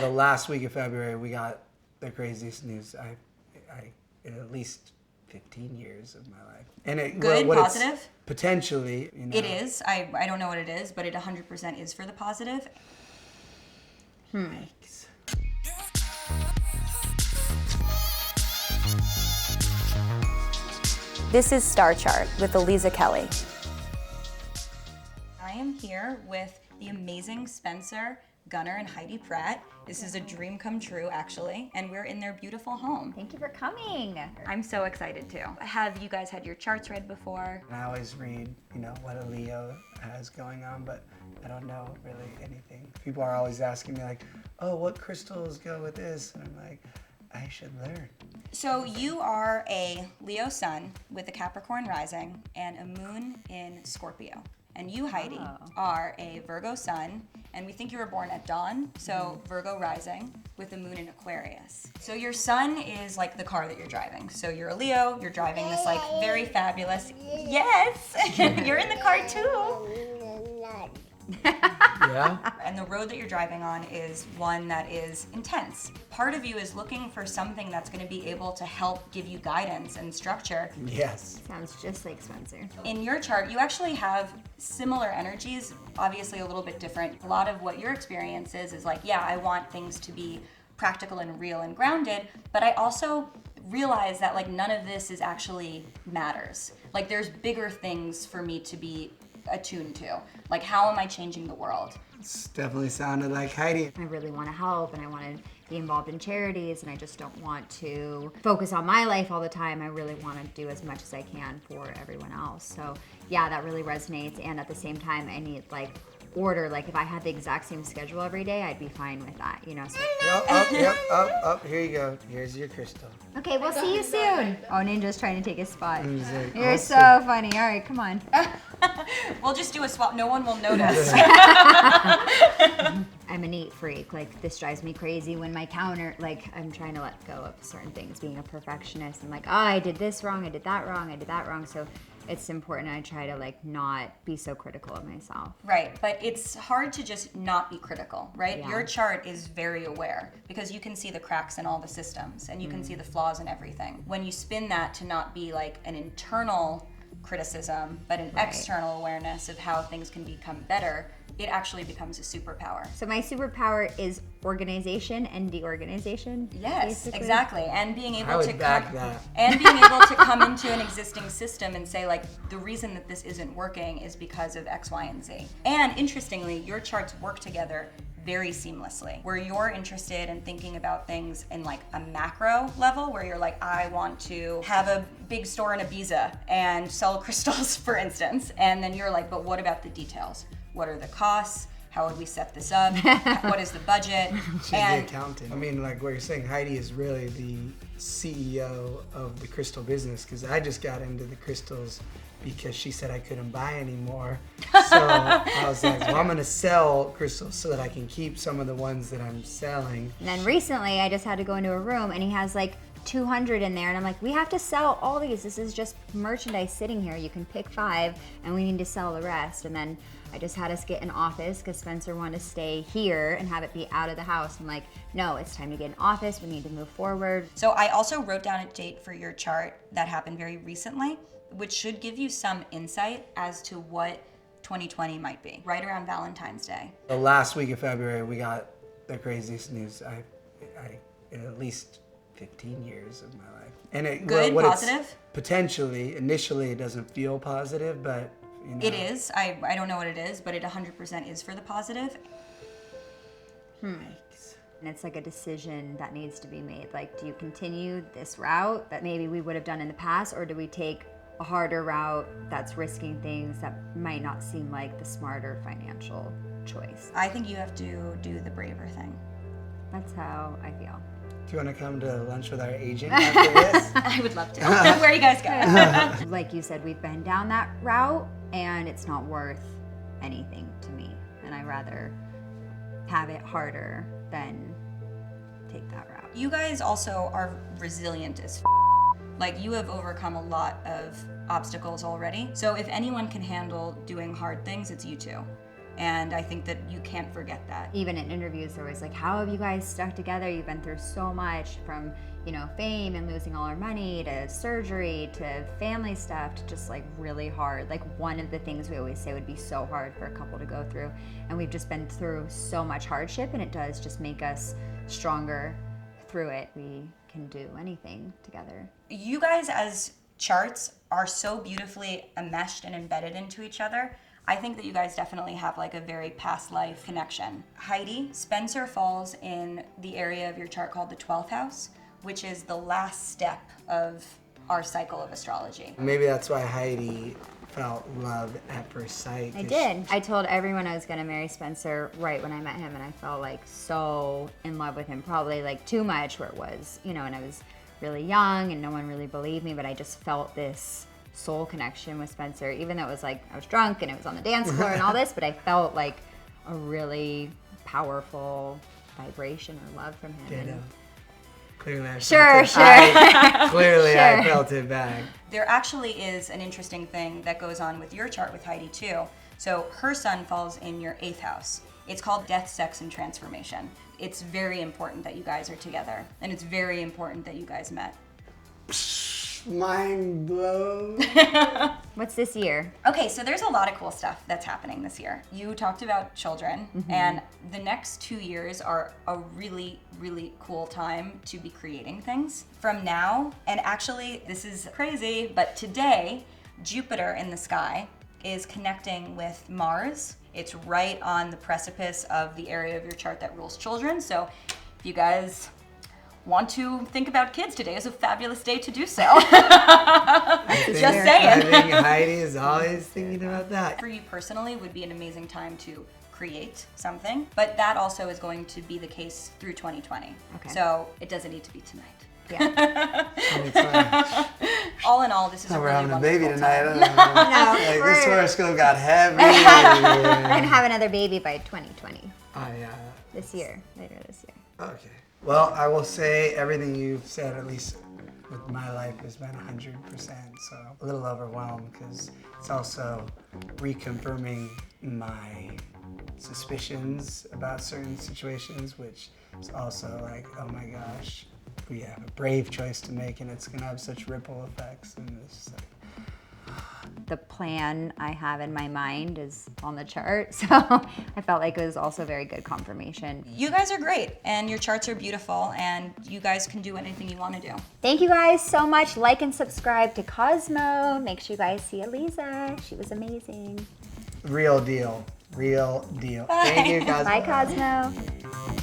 the last week of February, we got the craziest news in at least 15 years of my life. And it good, what positive? Potentially, you know. It is. I don't know what it is, but it 100% is for the positive. Yikes. This is Star Chart with Aliza Kelly. I am here with the amazing Spencer, Gunnar, and Heidi Pratt. This is a dream come true, actually, and we're in their beautiful home. Thank you for coming. I'm so excited too. Have you guys had your charts read before? And I always read, what a Leo has going on, but I don't know really anything. People are always asking me like, oh, what crystals go with this? And I'm like, I should learn. So you are a Leo sun with a Capricorn rising and a moon in Scorpio. And you, Heidi, are a Virgo sun, and we think you were born at dawn, so Virgo rising with a moon in Aquarius. So your sun is like the car that you're driving. So you're a Leo, you're driving this like very fabulous, yes, you're in the car too. Yeah? And the road that you're driving on is one that is intense. Part of you is looking for something that's going to be able to help give you guidance and structure. Yes. Sounds just like Spencer. In your chart, you actually have similar energies, obviously a little bit different. A lot of what your experience is like, yeah, I want things to be practical and real and grounded, but I also realize that like none of this is actually matters. Like there's bigger things for me to be attuned to. Like how am I changing the world? It's definitely sounded like Heidi. I really want to help and I want to be involved in charities and I just don't want to focus on my life all the time. I really want to do as much as I can for everyone else. So yeah, that really resonates. And at the same time, I need like order. Like if I had the exact same schedule every day, I'd be fine with that, So. Up. Here you go. Here's your crystal. Okay, we'll see you soon. Oh, Ninja's trying to take his spot. Like, You're so funny. All right, come on. We'll just do a swap. No one will notice. I'm a neat freak. Like this drives me crazy when my counter, like I'm trying to let go of certain things. Being a perfectionist, I'm like, oh, I did this wrong. I did that wrong. I did that wrong. So it's important I try to like not be so critical of myself. Right, but it's hard to just not be critical, right? Yeah. Your chart is very aware because you can see the cracks in all the systems and you can see the flaws in everything. When you spin that to not be like an internal criticism, but an external awareness of how things can become better, it actually becomes a superpower. So my superpower is organization and deorganization. Yes, basically. Exactly. And being able I would back that. And being able to come into an existing system and say like the reason that this isn't working is because of X, Y, and Z. And interestingly, your charts work together very seamlessly. Where you're interested in thinking about things in like a macro level, where you're like, I want to have a big store in Ibiza and sell crystals, for instance. And then you're like, but what about the details? What are the costs? How would we set this up? What is the budget? She's the accountant. I mean, like what you're saying, Heidi is really the CEO of the crystal business because I just got into the crystals because she said I couldn't buy anymore. So I was like, well, I'm going to sell crystals so that I can keep some of the ones that I'm selling. And then recently I just had to go into a room and he has like 200 in there and I'm like, we have to sell all these. This is just merchandise sitting here. You can pick 5 and we need to sell the rest. And then I just had us get an office because Spencer wanted to stay here and have it be out of the house. I'm like, no, it's time to get an office. We need to move forward. So I also wrote down a date for your chart that happened very recently, which should give you some insight as to what 2020 might be, right around Valentine's Day. The last week of February, we got the craziest news in at least 15 years of my life. And it good, positive? Potentially, initially it doesn't feel positive, but It is. I don't know what it is, but it 100% is for the positive. Yikes. And it's like a decision that needs to be made. Like, do you continue this route that maybe we would have done in the past, or do we take a harder route that's risking things that might not seem like the smarter financial choice? I think you have to do the braver thing. That's how I feel. Do you want to come to lunch with our agent after this? I would love to. Where you guys go? Like you said, we've been down that route and it's not worth anything to me. And I'd rather have it harder than take that route. You guys also are resilient as Like you have overcome a lot of obstacles already. So if anyone can handle doing hard things, it's you two. And I think that you can't forget that. Even in interviews, they're always like, how have you guys stuck together? You've been through so much, from, you know, fame and losing all our money to surgery to family stuff to just like really hard. Like one of the things we always say would be so hard for a couple to go through. And we've just been through so much hardship, and it does just make us stronger through it. We can do anything together. You guys as charts are so beautifully enmeshed and embedded into each other. I think that you guys definitely have like a very past life connection. Heidi, Spencer falls in the area of your chart called the 12th house, which is the last step of our cycle of astrology. Maybe that's why Heidi felt love at first sight. I did. I told everyone I was going to marry Spencer right when I met him, and I felt like so in love with him, probably like too much where it was, you know, and I was really young and no one really believed me, but I just felt this soul connection with Spencer, even though it was like I was drunk and it was on the dance floor and all this, but I felt like a really powerful vibration or love from him. Ditto. Clearly I Sure. Clearly I felt it back. There actually is an interesting thing that goes on with your chart with Heidi too. So her sun falls in your 8th house. It's called death, sex, and transformation. It's very important that you guys are together, and it's very important that you guys met. Mind blown. What's this year? Okay, so there's a lot of cool stuff that's happening this year. You talked about children, and the next 2 years are a really, really cool time to be creating things. From now, and actually this is crazy, but today, Jupiter in the sky is connecting with Mars. It's right on the precipice of the area of your chart that rules children. So if you guys want to think about kids, today is a fabulous day to do so. Just saying. I think Heidi is always thinking about that. For you personally, would be an amazing time to create something, but that also is going to be the case through 2020. Okay. So it doesn't need to be tonight. Yeah. All in all, this is a We're really having a wonderful baby time. tonight. No, Like, this horoscope got heavy. We're gonna have another baby by 2020. Oh yeah. This year, later this year. Okay. Well, I will say everything you've said, at least with my life, has been 100%. So a little overwhelmed because it's also reconfirming my suspicions about certain situations, which is also like, oh my gosh, we have a brave choice to make, and it's gonna have such ripple effects. And it's just like, The plan I have in my mind is on the chart, so I felt like it was also very good confirmation. You guys are great, and your charts are beautiful, and you guys can do anything you want to do. Thank you guys so much. Like and subscribe to Cosmo. Make sure you guys see Aliza. She was amazing. real deal. Real deal. Thank you, guys. Bye, Cosmo.